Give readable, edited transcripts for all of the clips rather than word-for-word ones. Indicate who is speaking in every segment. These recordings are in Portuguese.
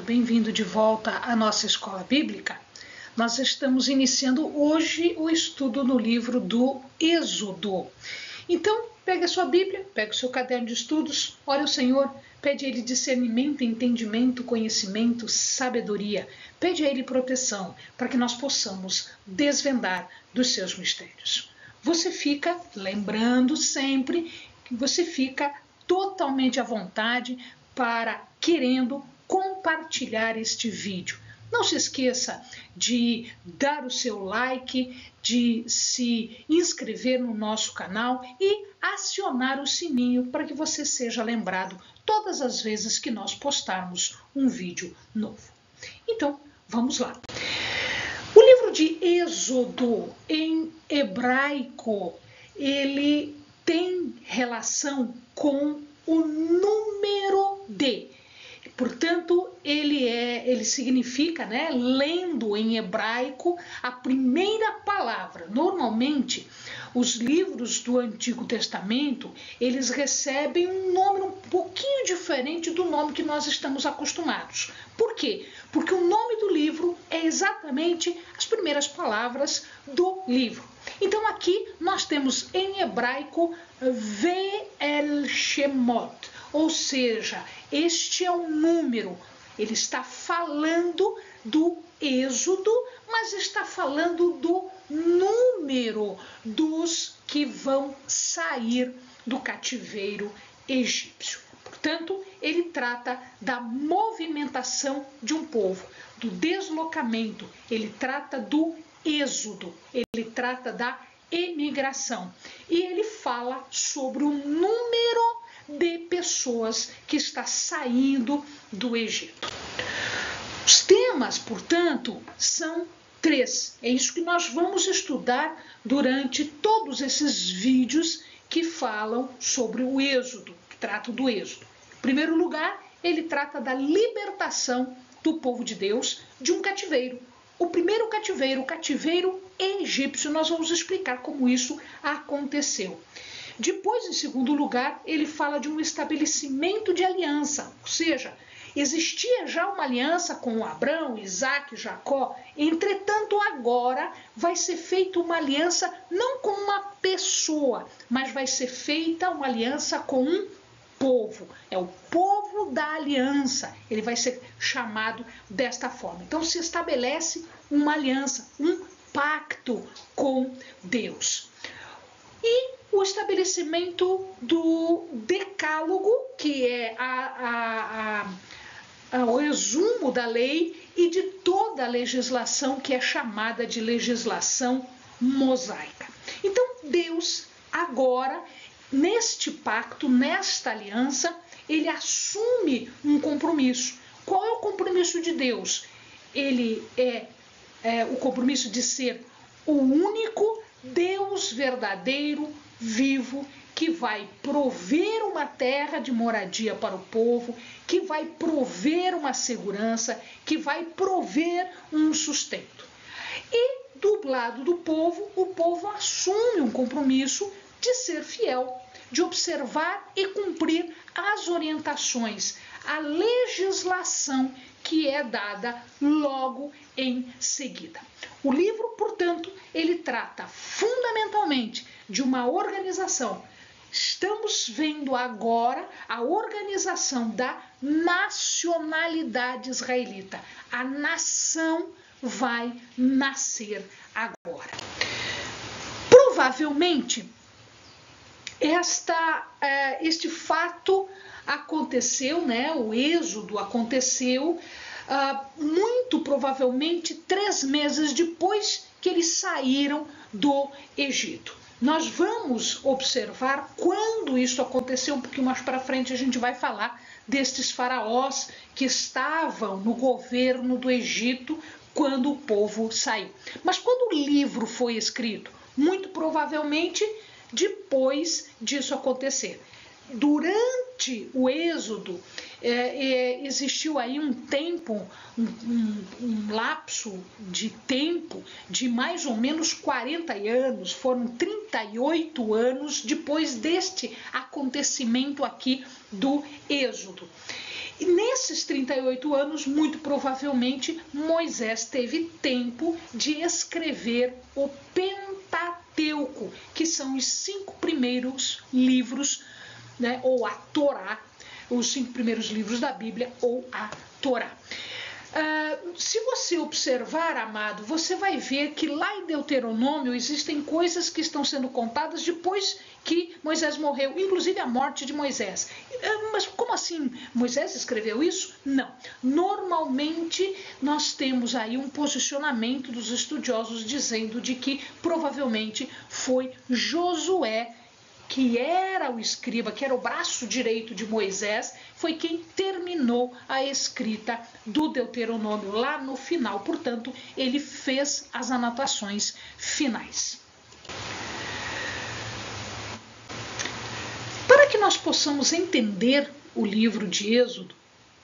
Speaker 1: bem-vindo de volta à nossa escola bíblica. Nós estamos iniciando hoje o estudo no livro do Êxodo. Então, pega a sua Bíblia, pega o seu caderno de estudos, ore ao Senhor, pede a Ele discernimento, entendimento, conhecimento, sabedoria. Pede a Ele proteção para que nós possamos desvendar dos seus mistérios. Você fica, lembrando sempre, que você fica totalmente à vontade para querendo compartilhar este vídeo. Não se esqueça de dar o seu like, de se inscrever no nosso canal e acionar o sininho para que você seja lembrado todas as vezes que nós postarmos um vídeo novo. Então, vamos lá. O livro de Êxodo, em hebraico, ele tem relação com o número de. Portanto, ele significa, lendo em hebraico, a primeira palavra. Normalmente, os livros do Antigo Testamento, eles recebem um nome um pouquinho diferente do nome que nós estamos acostumados. Por quê? Porque o nome do livro é exatamente as primeiras palavras do livro. Então, aqui nós temos em hebraico Ve'el Shemot, ou seja, este é o número. Ele está falando do êxodo, mas está falando do número dos que vão sair do cativeiro egípcio. Portanto, ele trata da movimentação de um povo, do deslocamento, ele trata do êxodo, ele trata da emigração. E ele fala sobre o número de pessoas que está saindo do Egito. Os temas, portanto, são 3. É isso que nós vamos estudar durante todos esses vídeos que falam sobre o Êxodo, que tratam do Êxodo. Em primeiro lugar, ele trata da libertação do povo de Deus de um cativeiro. O primeiro cativeiro, o cativeiro egípcio, nós vamos explicar como isso aconteceu. Depois, em segundo lugar, ele fala de um estabelecimento de aliança, ou seja, existia já uma aliança com Abraão, Isaac, Jacó, entretanto agora vai ser feita uma aliança não com uma pessoa, mas vai ser feita uma aliança com um povo. É o povo da aliança, ele vai ser chamado desta forma. Então se estabelece uma aliança, um pacto com Deus. E o estabelecimento do decálogo, que é o resumo da lei e de toda a legislação que é chamada de legislação mosaica. Então Deus agora, neste pacto, nesta aliança, ele assume um compromisso. Qual é o compromisso de Deus? Ele é o compromisso de ser o único Deus verdadeiro, vivo, que vai prover uma terra de moradia para o povo, que vai prover uma segurança, que vai prover um sustento. E do lado do povo, o povo assume um compromisso de ser fiel, de observar e cumprir as orientações, a legislação que é dada logo em seguida. O livro, portanto, ele trata fundamentalmente de uma organização. Estamos vendo agora a organização da nacionalidade israelita. A nação vai nascer agora. Provavelmente, este fato aconteceu, o êxodo aconteceu muito provavelmente 3 meses depois que eles saíram do Egito. Nós vamos observar quando isso aconteceu, um pouquinho mais para frente a gente vai falar destes faraós que estavam no governo do Egito quando o povo saiu. Mas quando o livro foi escrito? Muito provavelmente depois disso acontecer. Durante o êxodo, existiu aí um tempo, um lapso de tempo de mais ou menos 40 anos, foram 38 anos depois deste acontecimento aqui do êxodo. E nesses 38 anos, muito provavelmente, Moisés teve tempo de escrever o Pentateuco, que são os 5 primeiros livros, né, ou a Torá, os 5 primeiros livros da Bíblia, ou a Torá. Se você observar, amado, você vai ver que lá em Deuteronômio existem coisas que estão sendo contadas depois que Moisés morreu, inclusive a morte de Moisés. Mas como assim Moisés escreveu isso? Não. Normalmente nós temos aí um posicionamento dos estudiosos dizendo de que provavelmente foi Josué, que era o escriba, que era o braço direito de Moisés, foi quem terminou a escrita do Deuteronômio lá no final. Portanto, ele fez as anotações finais. Para que nós possamos entender o livro de Êxodo,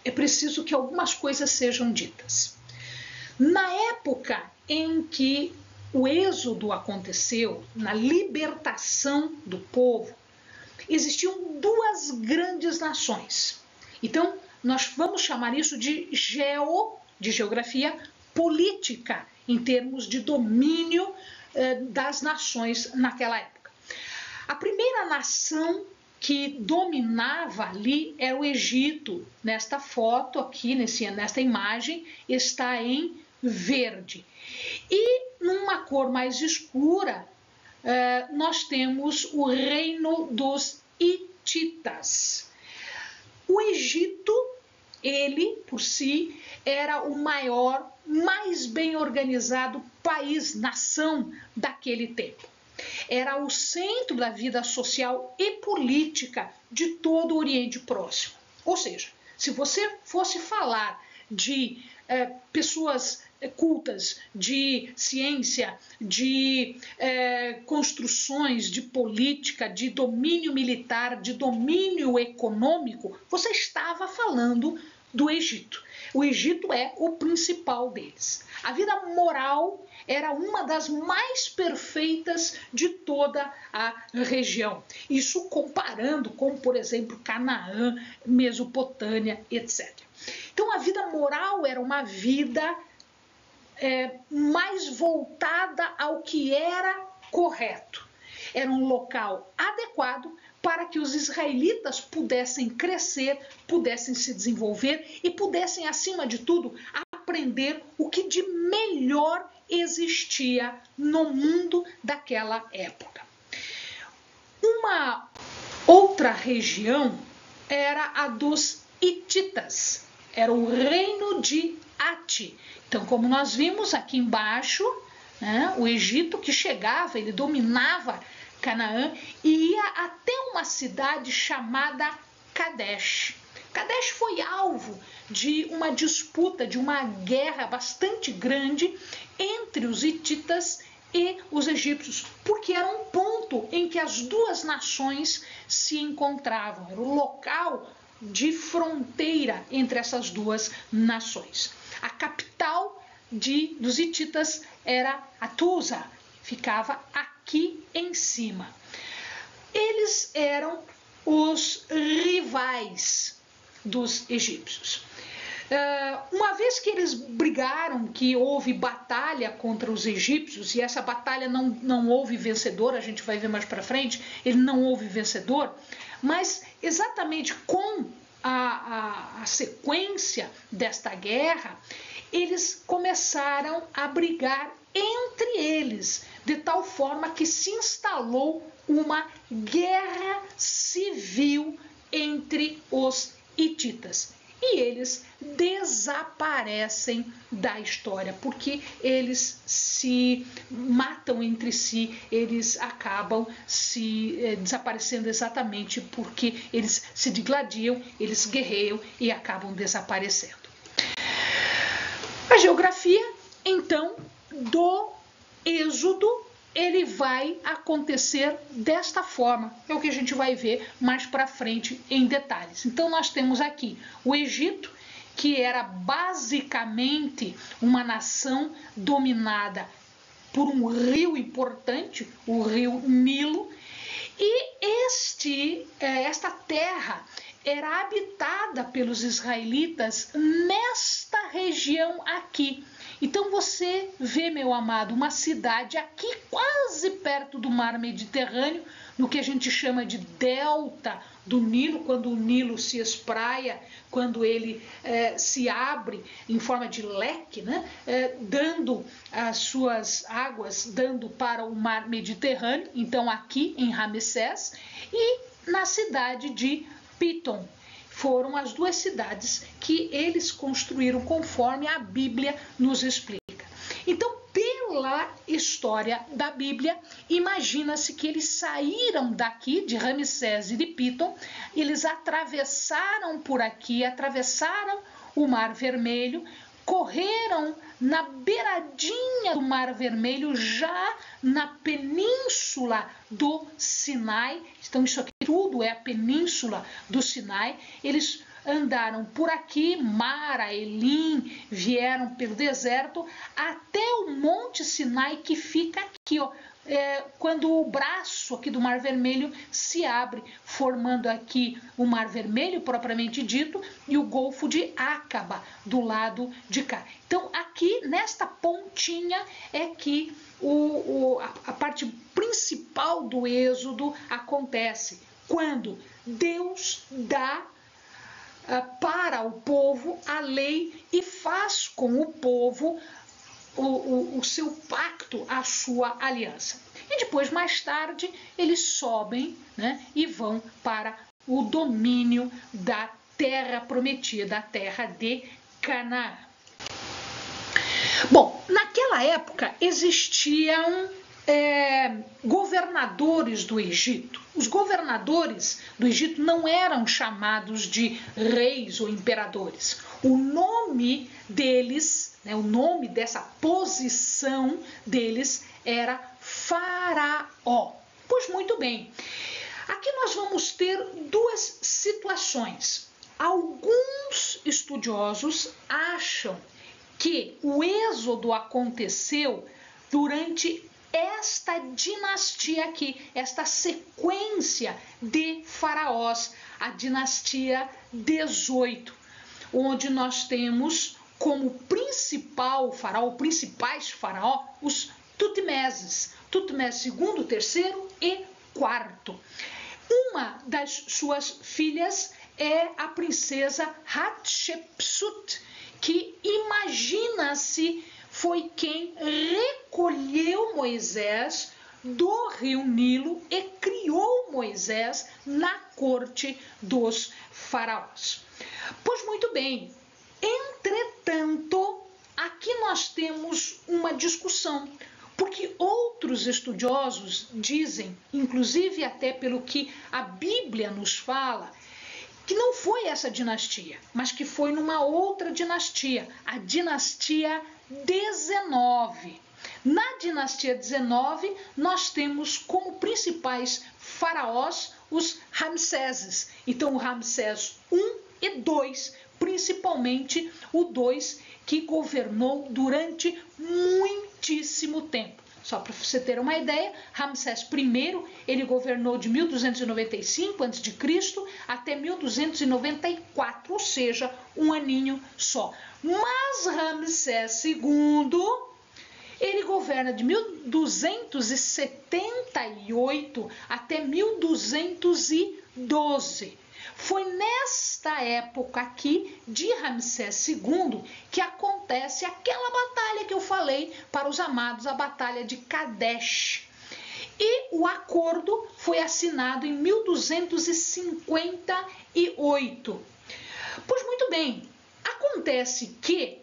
Speaker 1: é preciso que algumas coisas sejam ditas. Na época em que o êxodo aconteceu, na libertação do povo, existiam 2 grandes nações. Então, nós vamos chamar isso de geografia política, em termos de domínio das nações naquela época. A primeira nação que dominava ali era o Egito. Nesta foto aqui, nesta imagem, está em verde. E numa cor mais escura, nós temos o reino dos hititas. O Egito, ele por si, era o maior, mais bem organizado país, nação daquele tempo. Era o centro da vida social e política de todo o Oriente Próximo. Ou seja, se você fosse falar de pessoas cultas, de ciência, de construções, de política, de domínio militar, de domínio econômico, você estava falando do Egito. O Egito é o principal deles. A vida moral era uma das mais perfeitas de toda a região. Isso comparando com, por exemplo, Canaã, Mesopotâmia, etc. Então, a vida moral era uma vida mais voltada ao que era correto. Era um local adequado para que os israelitas pudessem crescer, pudessem se desenvolver e pudessem, acima de tudo, aprender o que de melhor existia no mundo daquela época. Uma outra região era a dos hititas, era o reino de Ati. Então, como nós vimos aqui embaixo, né, o Egito que chegava, ele dominava Canaã e ia até uma cidade chamada Kadesh. Kadesh foi alvo de uma disputa, de uma guerra bastante grande entre os hititas e os egípcios, porque era um ponto em que as 2 nações se encontravam, era o local de fronteira entre essas 2 nações. A capital dos hititas era Atusa, ficava aqui em cima. Eles eram os rivais dos egípcios. Uma vez que eles brigaram, que houve batalha contra os egípcios, e essa batalha não houve vencedor, a gente vai ver mais para frente, ele não houve vencedor, mas exatamente com a sequência desta guerra, eles começaram a brigar entre eles, de tal forma que se instalou uma guerra civil entre os hititas. E eles desaparecem da história, porque eles se matam entre si, eles acabam se desaparecendo exatamente porque eles se digladiam, eles guerreiam e acabam desaparecendo. A geografia, então, do Êxodo, ele vai acontecer desta forma, é o que a gente vai ver mais para frente em detalhes. Então nós temos aqui o Egito, que era basicamente uma nação dominada por um rio importante, o rio Nilo, e esta terra era habitada pelos israelitas nesta região aqui. Então você vê, meu amado, uma cidade aqui quase perto do mar Mediterrâneo, no que a gente chama de delta do Nilo, quando o Nilo se espraia, quando ele se abre em forma de leque, né? Dando as suas águas, dando para o mar Mediterrâneo, então aqui em Ramsés, e na cidade de Pitom. Foram as duas cidades que eles construíram conforme a Bíblia nos explica. Então, pela história da Bíblia, imagina-se que eles saíram daqui, de Ramsés e de Pitom, eles atravessaram por aqui, atravessaram o Mar Vermelho, correram na beiradinha do Mar Vermelho, já na península do Sinai. Então isso aqui tudo é a península do Sinai. Eles andaram por aqui, Mara, Elim, vieram pelo deserto até o Monte Sinai, que fica aqui, ó, quando o braço aqui do Mar Vermelho se abre, formando aqui o Mar Vermelho propriamente dito e o Golfo de Acaba do lado de cá. Então aqui nesta pontinha é que a parte principal do Êxodo acontece, quando Deus dá para o povo a lei e faz com o povo o seu pacto, a sua aliança. E depois, mais tarde, eles sobem, né, e vão para o domínio da terra prometida, a terra de Canaã. Bom, naquela época existiam governadores do Egito. Os governadores do Egito não eram chamados de reis ou imperadores. O nome deles, né, o nome dessa posição deles era Faraó. Pois muito bem, aqui nós vamos ter duas situações. Alguns estudiosos acham que o êxodo aconteceu durante esta dinastia aqui, esta sequência de faraós, a dinastia 18, onde nós temos como principal faraó, principais faraó, os Tutmeses, Tutmés II, terceiro e quarto. Uma das suas filhas é a princesa Hatshepsut, que imagina-se foi quem recolheu Moisés do rio Nilo e criou Moisés na corte dos faraós. Pois muito bem, entretanto, aqui nós temos uma discussão, porque outros estudiosos dizem, inclusive até pelo que a Bíblia nos fala, que não foi essa dinastia, mas que foi numa outra dinastia, a dinastia 19. Na dinastia 19, nós temos como principais faraós os Ramséses. Então, o Ramsés I e II, principalmente o 2, que governou durante muitíssimo tempo. Só para você ter uma ideia, Ramsés I, ele governou de 1295 a.C. até 1294, ou seja, um aninho só. Mas Ramsés II, ele governa de 1278 até 1212. Foi nesta época aqui de Ramsés II que acontece aquela batalha que eu falei para os amados, a Batalha de Kadesh. E o acordo foi assinado em 1258. Pois muito bem, acontece que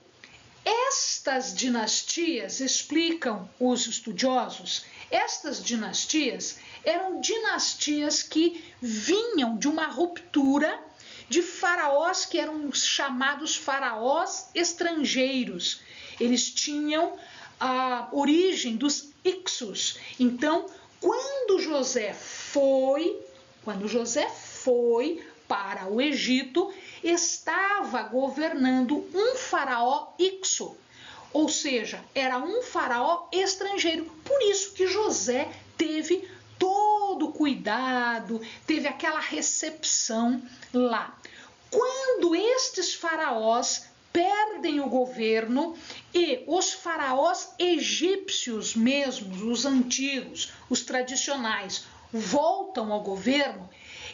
Speaker 1: estas dinastias, explicam os estudiosos, estas dinastias eram dinastias que vinham de uma ruptura de faraós que eram chamados faraós estrangeiros. Eles tinham a origem dos Ixos. Então, quando José foi para o Egito, estava governando um faraó Ixo, ou seja, era um faraó estrangeiro. Por isso que José teve todo todo cuidado, teve aquela recepção lá. Quando estes faraós perdem o governo e os faraós egípcios mesmos, os antigos, os tradicionais, voltam ao governo,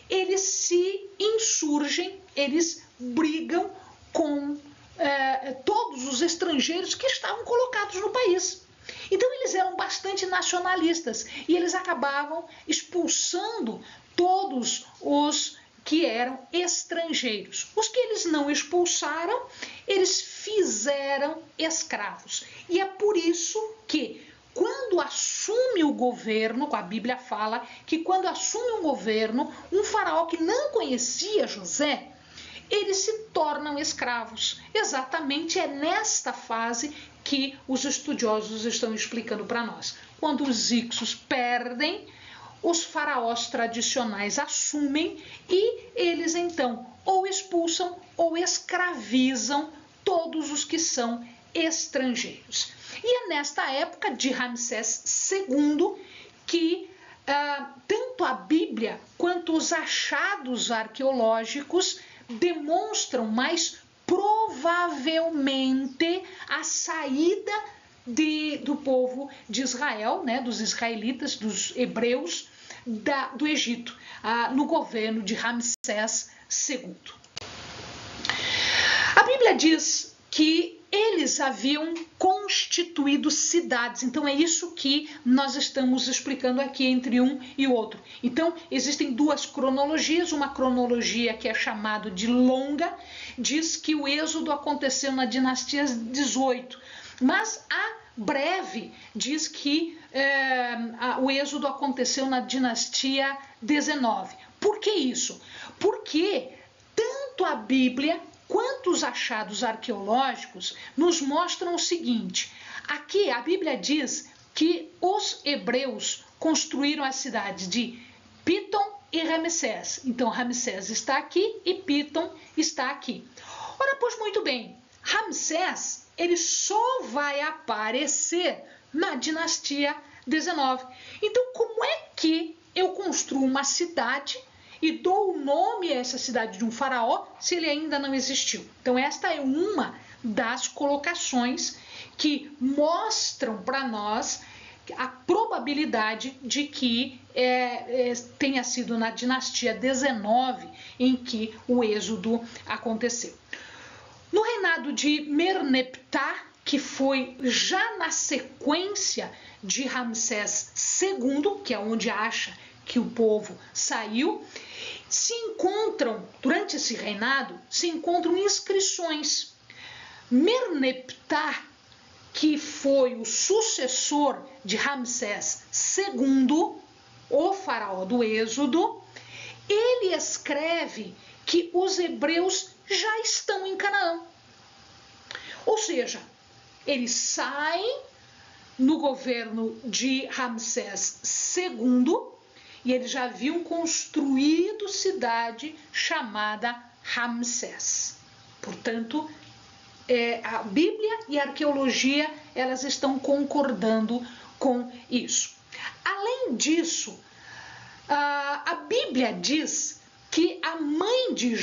Speaker 1: eles se insurgem, eles brigam com todos os estrangeiros que estavam colocados no país. Então eles eram bastante nacionalistas e eles acabavam expulsando todos os que eram estrangeiros. Os que eles não expulsaram, eles fizeram escravos. E é por isso que quando assume o governo, a Bíblia fala que quando assume um governo, um faraó que não conhecia José, eles se tornam escravos. Exatamente é nesta fase que os estudiosos estão explicando para nós. Quando os hicsos perdem, os faraós tradicionais assumem e eles então ou expulsam ou escravizam todos os que são estrangeiros. E é nesta época de Ramsés II que tanto a Bíblia quanto os achados arqueológicos demonstram mais provavelmente a saída do povo de Israel, né, dos israelitas, dos hebreus, do Egito, no governo de Ramsés II. A Bíblia diz que eles haviam constituído cidades. Então é isso que nós estamos explicando aqui entre um e o outro. Então existem duas cronologias, uma cronologia que é chamada de longa, diz que o êxodo aconteceu na dinastia 18, mas a breve diz que o êxodo aconteceu na dinastia 19. Por que isso? Porque tanto a Bíblia quanto os achados arqueológicos nos mostram o seguinte: aqui a Bíblia diz que os hebreus construíram as cidades de Pitom e Ramsés. Então Ramsés está aqui e Pitom está aqui. Ora, pois muito bem, Ramsés ele só vai aparecer na dinastia 19. Então como é que eu construo uma cidade e dou o nome a essa cidade de um faraó se ele ainda não existiu? Então esta é uma das colocações que mostram para nós a probabilidade de que tenha sido na dinastia 19 em que o êxodo aconteceu. No reinado de Merneptah, que foi já na sequência de Ramsés II, que é onde acha que o povo saiu, durante esse reinado, se encontram inscrições. Merneptah, que foi o sucessor de Ramsés II, o faraó do Êxodo, ele escreve que os hebreus já estão em Canaã. Ou seja, eles saem no governo de Ramsés II e eles já haviam construído cidade chamada Ramsés. Portanto, a Bíblia e a arqueologia elas estão concordando com isso. Além disso, a Bíblia diz que a mãe de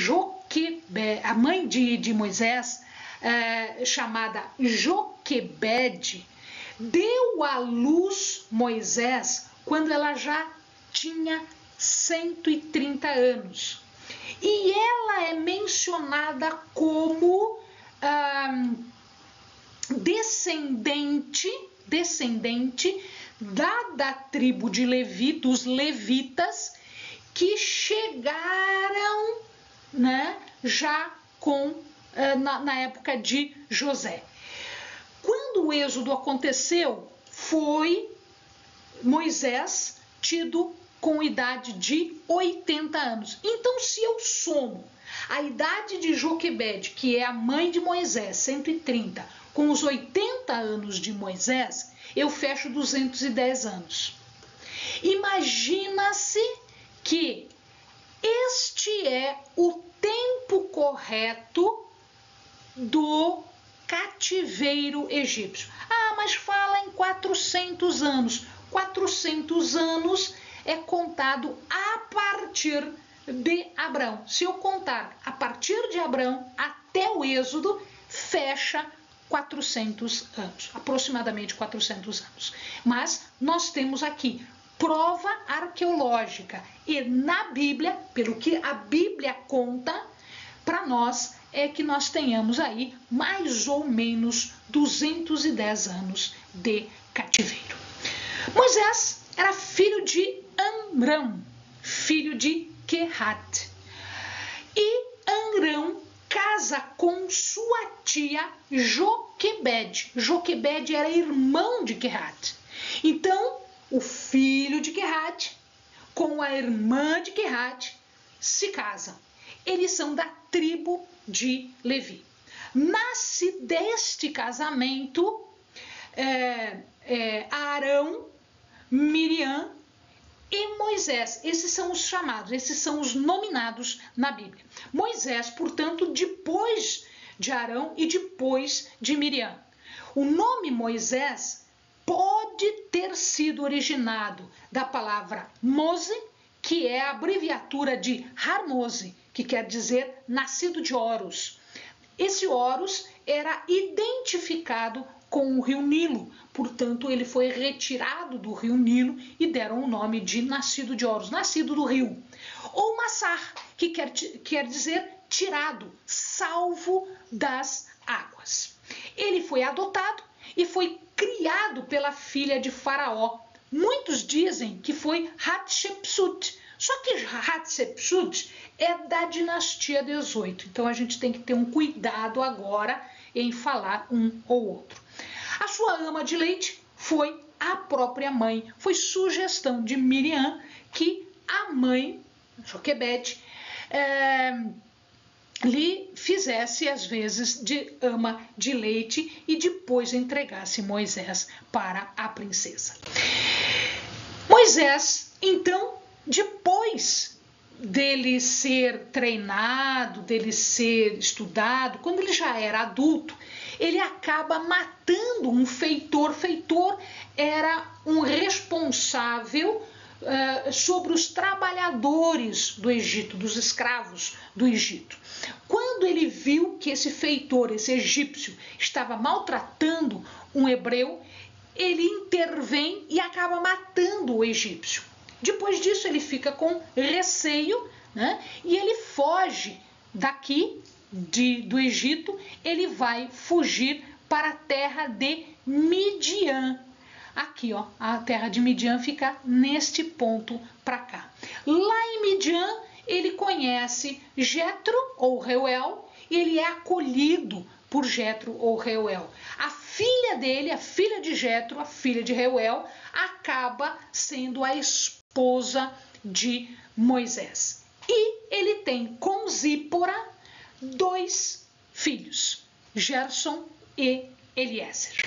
Speaker 1: a mãe de Moisés, chamada Joquebede, deu à luz Moisés quando ela já tinha 130 anos. E ela é mencionada como descendente da tribo de Levi, dos levitas, que chegaram, né, já na época de José. Quando o êxodo aconteceu, foi Moisés tido com idade de 80 anos. Então, se eu somo a idade de Joquebede, que é a mãe de Moisés, 130, com os 80 anos de Moisés, eu fecho 210 anos. Imagina-se que este é o tempo correto do cativeiro egípcio. Ah, mas fala em 400 anos. 400 anos é contado a partir de Abrão. Se eu contar a partir de Abrão até o Êxodo, fecha 400 anos, aproximadamente 400 anos. Mas nós temos aqui prova arqueológica e na Bíblia, pelo que a Bíblia conta para nós, é que nós tenhamos aí mais ou menos 210 anos de cativeiro. Moisés era filho de Amrão, filho de Quehat. E Amrão casa com sua tia Joquebede. Joquebede era irmão de Quehat. Então, o filho de Quehat com a irmã de Quehat se casam. Eles são da tribo de Levi. Nasce deste casamento Arão, Miriam e Moisés. Esses são os chamados, esses são os nominados na Bíblia. Moisés, portanto, depois de Arão e depois de Miriam. O nome Moisés pode ter sido originado da palavra Mose, que é a abreviatura de Har Mose, que quer dizer nascido de Horus. Esse Horus era identificado com o rio Nilo, portanto ele foi retirado do rio Nilo e deram o nome de nascido de Horus, nascido do rio. Ou Massar, que quer dizer tirado, salvo das águas. Ele foi adotado e foi criado pela filha de Faraó. Muitos dizem que foi Hatshepsut, só que Hatshepsut é da dinastia 18, então a gente tem que ter um cuidado agora em falar um ou outro. A sua ama de leite foi a própria mãe, foi sugestão de Miriam que a mãe, Joquebede, lhe fizesse às vezes de ama de leite e depois entregasse Moisés para a princesa. Moisés, então, depois dele ser treinado, dele ser estudado, quando ele já era adulto, ele acaba matando um feitor. Feitor era um responsável sobre os trabalhadores do Egito, dos escravos do Egito. Quando ele viu que esse feitor, esse egípcio, estava maltratando um hebreu, ele intervém e acaba matando o egípcio. Depois disso ele fica com receio, né? E ele foge daqui do Egito, ele vai fugir para a terra de Midian. Aqui, ó, a terra de Midian fica neste ponto para cá. Lá em Midian, ele conhece Jetro ou Reuel e ele é acolhido por Jetro ou Reuel. A filha dele, a filha de Jetro, a filha de Reuel, acaba sendo a esposa de Moisés. E ele tem com Zípora 2 filhos, Gerson e Eliezer.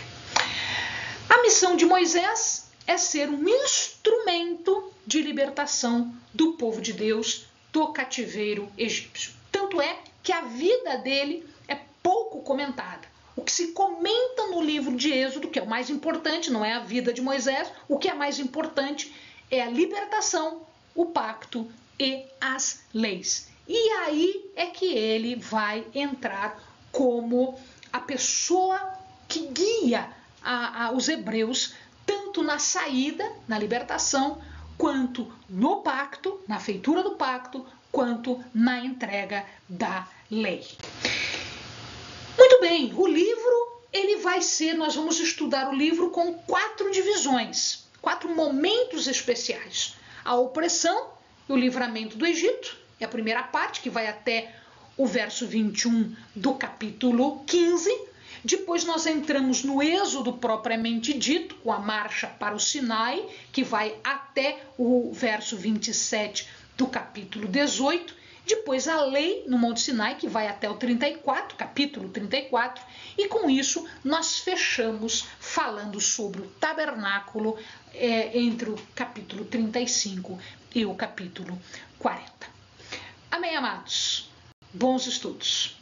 Speaker 1: A missão de Moisés é ser um instrumento de libertação do povo de Deus do cativeiro egípcio. Tanto é que a vida dele é pouco comentada. O que se comenta no livro de Êxodo, que é o mais importante, não é a vida de Moisés, o que é mais importante é a libertação, o pacto e as leis. E aí é que ele vai entrar como a pessoa que guia os hebreus tanto na saída, na libertação, quanto no pacto, na feitura do pacto, quanto na entrega da lei. Muito bem, o livro, ele vai ser, nós vamos estudar o livro com 4 divisões, 4 momentos especiais. A opressão e o livramento do Egito, é a primeira parte, que vai até o verso 21 do capítulo 15. Depois nós entramos no Êxodo propriamente dito, com a marcha para o Sinai, que vai até o verso 27 do capítulo 18. Depois a lei no Monte Sinai, que vai até o 34, capítulo 34. E com isso nós fechamos falando sobre o tabernáculo entre o capítulo 35 e o capítulo 40. Amém, amados? Bons estudos!